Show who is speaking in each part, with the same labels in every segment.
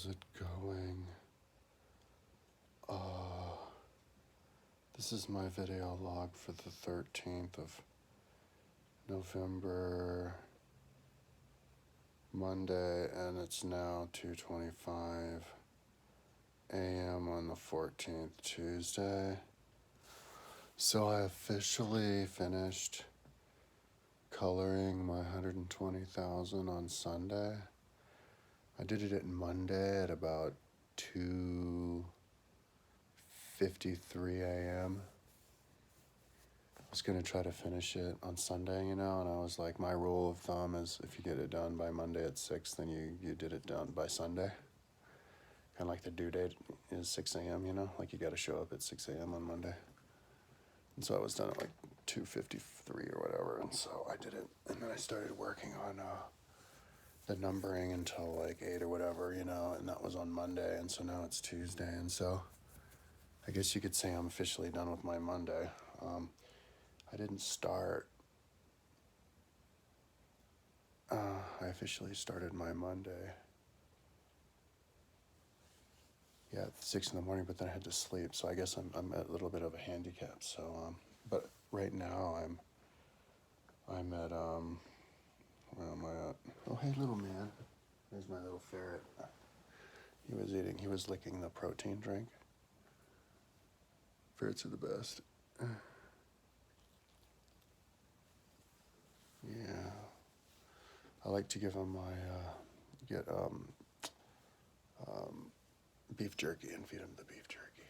Speaker 1: How's it going? This is my video log for the 13th of November, Monday, and it's now 2:25 a.m. on the 14th, Tuesday. So I officially finished coloring my 120,000 on Sunday. I did it Monday at about 2:53 a.m. I was going to try to finish it on Sunday, and I was like, my rule of thumb is if you get it done by Monday at 6, then you did it done by Sunday. Kind of like the due date is 6 a.m., like you got to show up at 6 a.m. on Monday. And so I was done at like 2:53 or whatever, and so I did it. And then I started working on the numbering until like 8 or whatever, and that was on Monday, and so now it's Tuesday, and so I guess you could say I'm officially done with my Monday. I didn't start, I officially started my Monday, at 6 in the morning, but then I had to sleep, so I guess I'm at a little bit of a handicap, so, but right now I'm at, where am I at? Oh, hey, little man. There's my little ferret. He was licking the protein drink. Ferrets are the best. Yeah. I like to give him get beef jerky and feed him the beef jerky.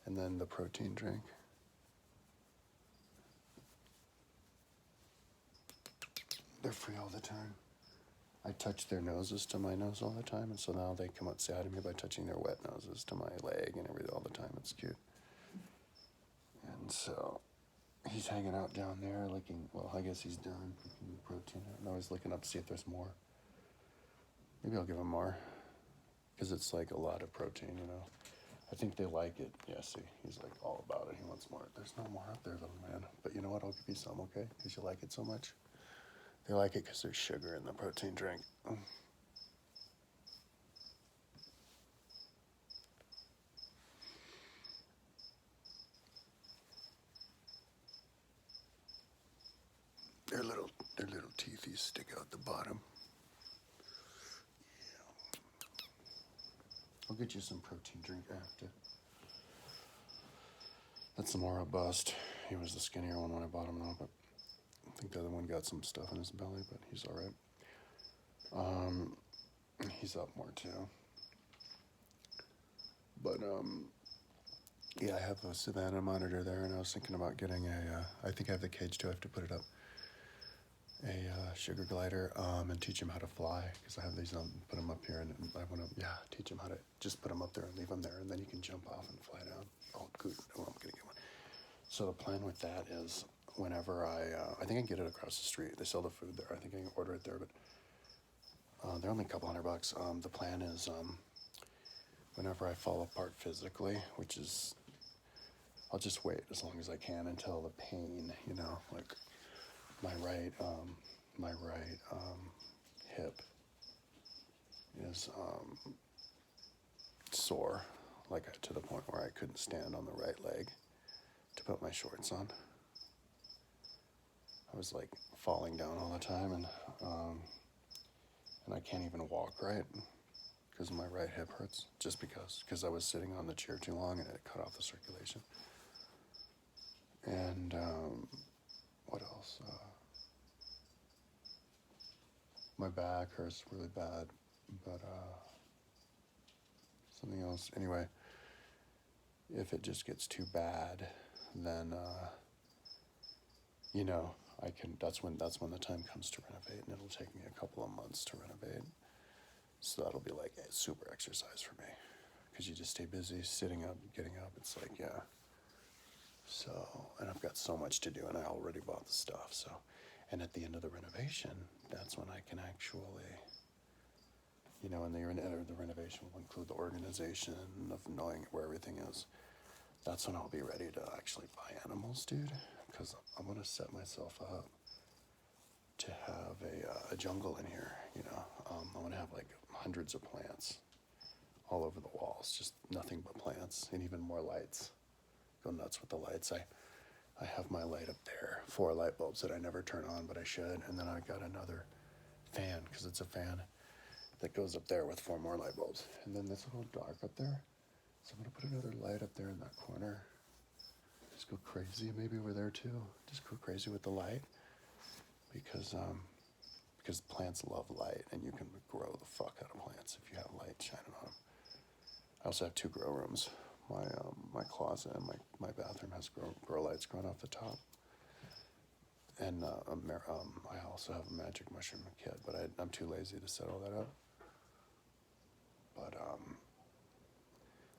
Speaker 1: And then the protein drink. They're free all the time. I touch their noses to my nose all the time, and so now they come up say hi to me by touching their wet noses to my leg and everything all the time. It's cute. And so he's hanging out down there licking, well, I guess he's done licking the protein. And I was looking up to see if there's more. Maybe I'll give him more, because it's like a lot of protein, I think they like it. Yeah, see, he's like all about it. He wants more. There's no more out there, little man. But you know what? I'll give you some, okay? Because you like it so much. They like it because there's sugar in the protein drink. Their little teethies stick out the bottom. Yeah. I'll get you some protein drink after. That's the more robust. He was the skinnier one when I bought him now, but I think the other one got some stuff in his belly, but he's all right. He's up more too. But yeah, I have a Savannah monitor there, and I was thinking about getting I think I have the cage too. I have to put it up. A sugar glider, and teach him how to fly, because I have these, put them up here, and I want to, teach him how to just put them up there and leave them there, and then you can jump off and fly down. Oh, good. Oh, I'm going to get one. So the plan with that is whenever I think I can get it across the street. They sell the food there. I think I can order it there, but they're only a couple $100. The plan is whenever I fall apart physically, which is, I'll just wait as long as I can until the pain, like my right hip is sore, like to the point where I couldn't stand on the right leg to put my shorts on. I was like falling down all the time, and I can't even walk right because my right hip hurts, just because I was sitting on the chair too long and it cut off the circulation. And what else? My back hurts really bad, but something else. Anyway, if it just gets too bad, then I can. That's when the time comes to renovate, and it'll take me a couple of months to renovate. So that'll be like a super exercise for me, because you just stay busy, sitting up, getting up. It's like, yeah. So, and I've got so much to do, and I already bought the stuff. So, and at the end of the renovation, that's when I can actually, and the renovation will include the organization of knowing where everything is. That's when I'll be ready to actually buy animals, dude, because I'm going to set myself up to have a jungle in here, I'm going to have like hundreds of plants, all over the walls, just nothing but plants and even more lights. Go nuts with the lights. I have my light up there, 4 light bulbs that I never turn on, but I should. And then I got another fan, because it's a fan, that goes up there with 4 more light bulbs. And then it's a little dark up there. So I'm going to put another light up there in that corner. Just go crazy, maybe over there too. Just go crazy with the light. Because plants love light, and you can grow the fuck out of plants if you have light shining on them. I also have 2 grow rooms. My closet and my bathroom has grow lights growing off the top. And I also have a magic mushroom kit, but I'm too lazy to set all that up. But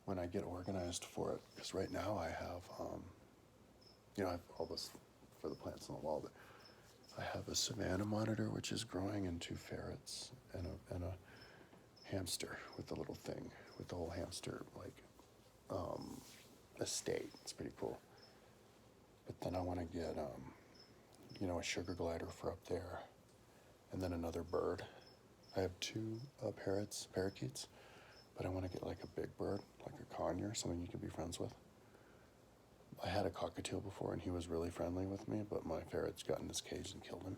Speaker 1: when I get organized for it, because right now I have, I have all this for the plants on the wall, but I have a savanna monitor, which is growing, and 2 ferrets and a hamster with the little thing, with the whole hamster, like, estate. It's pretty cool. But then I want to get, a sugar glider for up there, and then another bird. I have 2 parakeets, but I want to get like a big bird, like a conure, something you can be friends with. I had a cockatiel before, and he was really friendly with me, but my ferrets got in his cage and killed him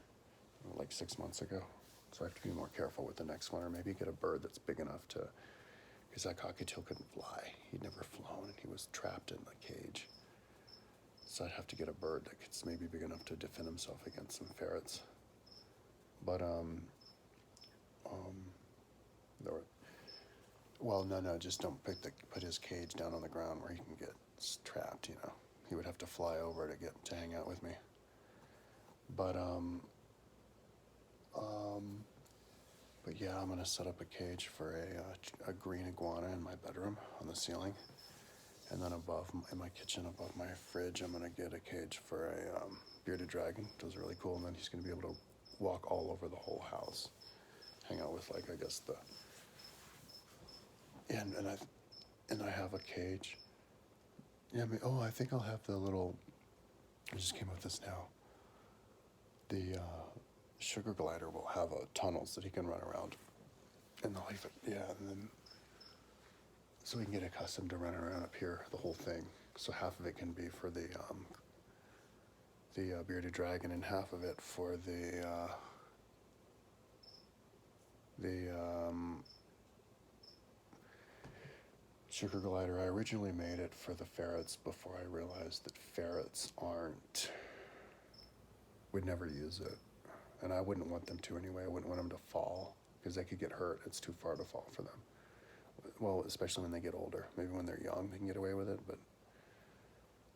Speaker 1: like 6 months ago. So I have to be more careful with the next one, or maybe get a bird that's big enough to, because that cockatiel couldn't fly. He'd never flown, and he was trapped in the cage. So I'd have to get a bird that's maybe big enough to defend himself against some ferrets. But, just don't put his cage down on the ground where he can get trapped, He would have to fly over to hang out with me. But yeah, I'm gonna set up a cage for a green iguana in my bedroom on the ceiling, and then above in my kitchen, above my fridge, I'm gonna get a cage for a bearded dragon. Those are really cool, and then he's gonna be able to walk all over the whole house, hang out with and I have a cage. Yeah, I think I'll have the little. I just came up with this now. The sugar glider will have tunnels that he can run around, and they'll and then so we can get accustomed to running around up here, the whole thing. So half of it can be for the bearded dragon, and half of it for the sugar glider. I originally made it for the ferrets before I realized that ferrets would never use it. And I wouldn't want them to anyway. I wouldn't want them to fall, because they could get hurt. It's too far to fall for them. Well, especially when they get older. Maybe when they're young, they can get away with it, but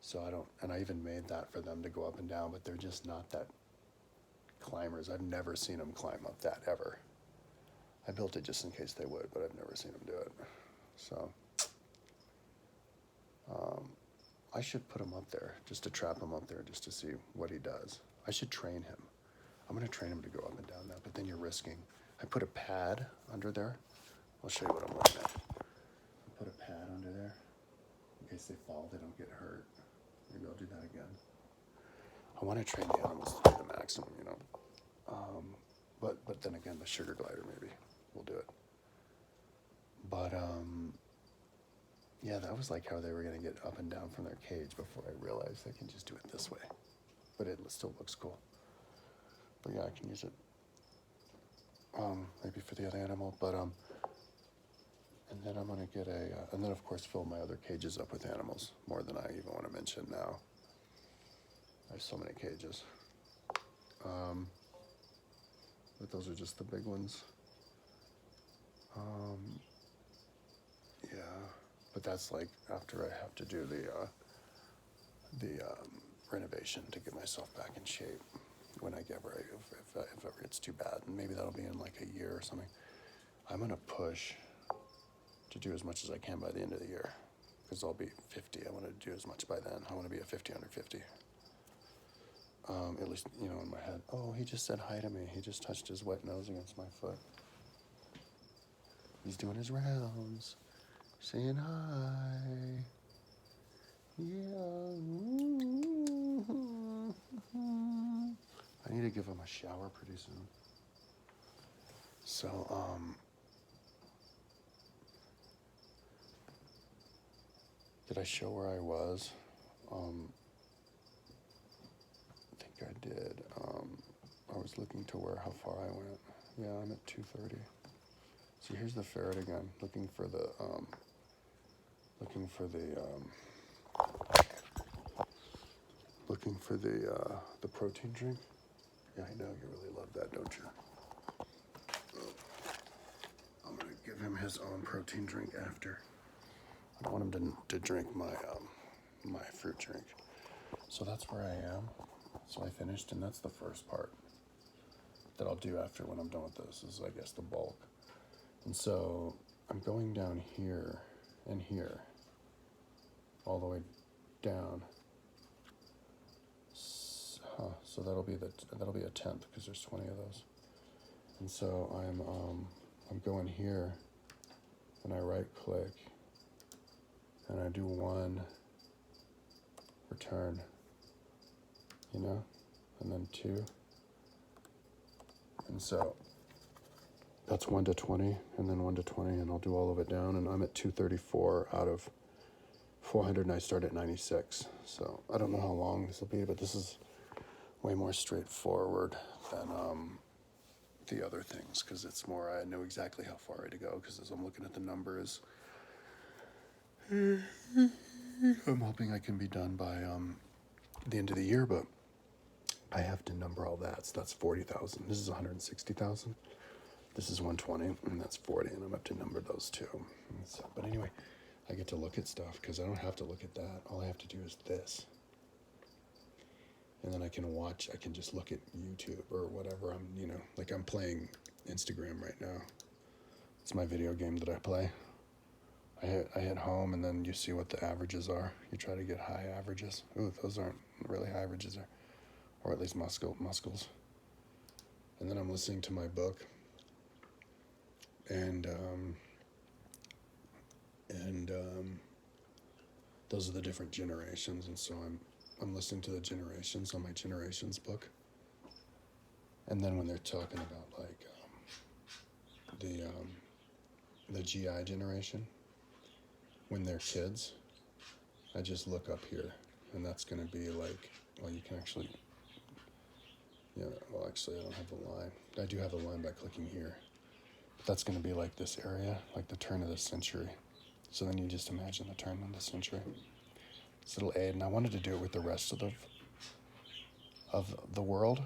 Speaker 1: so and I even made that for them to go up and down, but they're just not that climbers. I've never seen them climb up that, ever. I built it just in case they would, but I've never seen them do it. So, I should put him up there, just to trap him up there, just to see what he does. I should train him. I'm going to train him to go up and down that, but then you're risking. I put a pad under there. I'll show you what I'm looking at. I put a pad under there. In case they fall, they don't get hurt. Maybe I'll do that again. I want to train the animals to do the maximum, But then again, the sugar glider maybe will do it. But, yeah, that was like how they were going to get up and down from their cage before I realized they can just do it this way. But it still looks cool. But yeah, I can use it maybe for the other animal. But, and then I'm going to get and then of course fill my other cages up with animals, more than I even want to mention now. I have so many cages. But those are just the big ones. Yeah, but that's like after I have to do the renovation to get myself back in shape when I get ready, if ever it's too bad, and maybe that'll be in like a year or something. I'm gonna push to do as much as I can by the end of the year, because I'll be 50. I want to do as much by then. I want to be a 50 under 50. At least, in my head. Oh, he just said hi to me. He just touched his wet nose against my foot. He's doing his rounds, saying hi. Yeah. I need to give him a shower pretty soon. So, Did I show where I was? I think I did. I was looking to how far I went. Yeah, I'm at 2:30. See, here's the ferret again, looking for the protein drink. Yeah, I know you really love that, don't you? I'm gonna give him his own protein drink after. I don't want him to drink my fruit drink. So that's where I am. So I finished, and that's the first part that I'll do after when I'm done with this, is I guess the bulk. And so I'm going down here and here, all the way down. So that'll be a tenth, because there's 20 of those. And so I'm going here, and I right click, and I do one return, and then 2. And so that's 1 to 20, and then 1 to 20, and I'll do all of it down, and I'm at 234 out of 400, and I start at 96. So I don't know how long this will be, but this is way more straightforward than the other things, because it's more, I know exactly how far to go, because as I'm looking at the numbers, I'm hoping I can be done by the end of the year, but I have to number all that. So that's 40,000. This is 160,000. This is 120, and that's 40, and I'm up to number those two. So, but anyway, I get to look at stuff, because I don't have to look at that. All I have to do is this. And then I can just look at YouTube or whatever. Like I'm playing Instagram right now. It's my video game that I play. I hit home, and then you see what the averages are. You try to get high averages. Ooh, those aren't really high averages, or at least muscles. And then I'm listening to my book, and those are the different generations, and so I'm listening to the generations on my generations book. And then when they're talking about like the GI generation, when they're kids, I just look up here, and that's going to be like, well, you can actually, actually I don't have the line. I do have the line by clicking here. But that's going to be like this area, like the turn of the century. So then you just imagine the turn of the century. This little aid, and I wanted to do it with the rest of the world,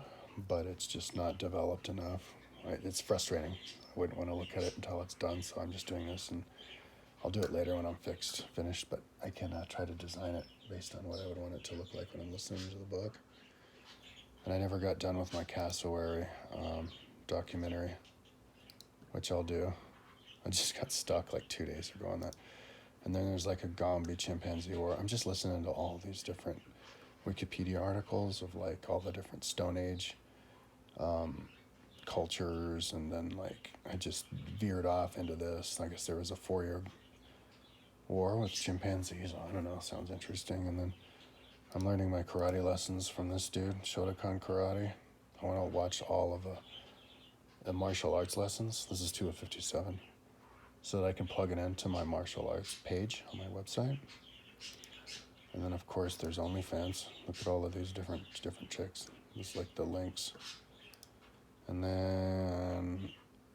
Speaker 1: but it's just not developed enough. Right? It's frustrating. I wouldn't want to look at it until it's done, so I'm just doing this, and I'll do it later when I'm finished, but I can try to design it based on what I would want it to look like when I'm listening to the book. And I never got done with my cassowary documentary, which I'll do. I just got stuck like 2 days ago on that. And then there's like a Gombe chimpanzee war. I'm just listening to all these different Wikipedia articles of like all the different Stone Age cultures, and then like I just veered off into this. I guess there was a 4-year war with chimpanzees. I don't know, sounds interesting. And then I'm learning my karate lessons from this dude, Shotokan Karate. I want to watch all of the martial arts lessons. This is 2 of 57. So that I can plug it into my martial arts page on my website. And then of course there's OnlyFans. Look at all of these different chicks. Just like the links. And then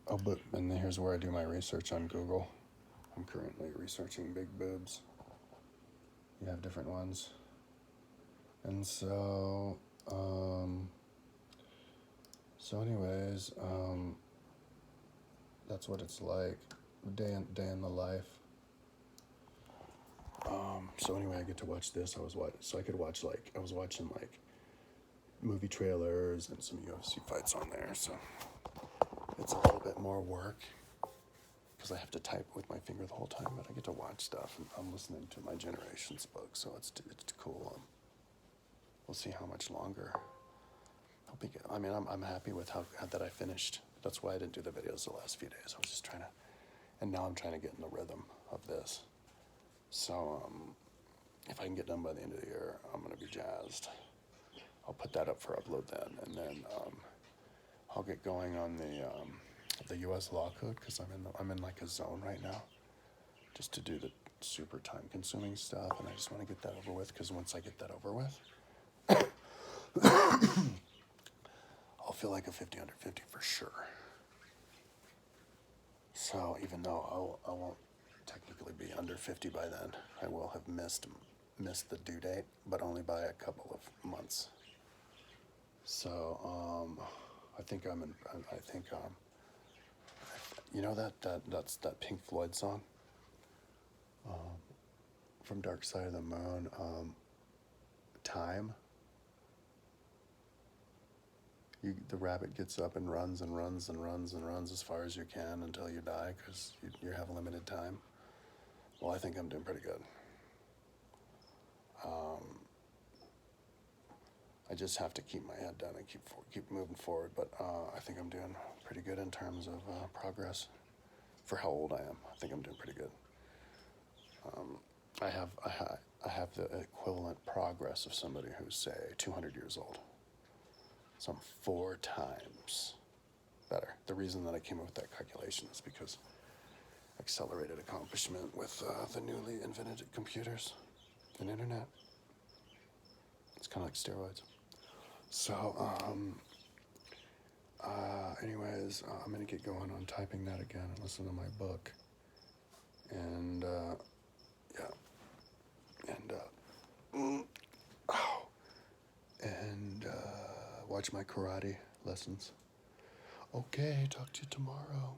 Speaker 1: and then here's where I do my research on Google. I'm currently researching big boobs. You have different ones. And so anyways, that's what it's like. Day in the life. So anyway, I get to watch this. I was watching like movie trailers and some UFC fights on there. So it's a little bit more work, because I have to type with my finger the whole time, but I get to watch stuff, and I'm listening to my generations book, so it's cool. We'll see how much longer. I'm happy with how that I finished. That's why I didn't do the videos the last few days. I was just trying to, and now I'm trying to get in the rhythm of this. So if I can get done by the end of the year, I'm gonna be jazzed. I'll put that up for upload then, and then I'll get going on the U.S. law code, because I'm in like a zone right now, just to do super time consuming stuff, and I just want to get that over with, because once I get that over with, I'll feel like a 50 under 50 for sure. So even though I won't technically be under 50 by then, I will have missed the due date, but only by a couple of months. So I think you know that's that Pink Floyd song from Dark Side of the Moon, Time. The rabbit gets up and runs and runs and runs and runs as far as you can until you die, because you have limited time. Well, I think I'm doing pretty good. I just have to keep my head down and keep moving forward. But I think I'm doing pretty good in terms of progress for how old I am. I think I'm doing pretty good. I have the equivalent progress of somebody who's, say, 200 years old. So I'm 4 times better. The reason that I came up with that calculation is because accelerated accomplishment with the newly invented computers and internet. It's kind of like steroids. So, anyways, I'm gonna get going on typing that again and listen to my book. And, yeah. And, watch my karate lessons. Okay, talk to you tomorrow.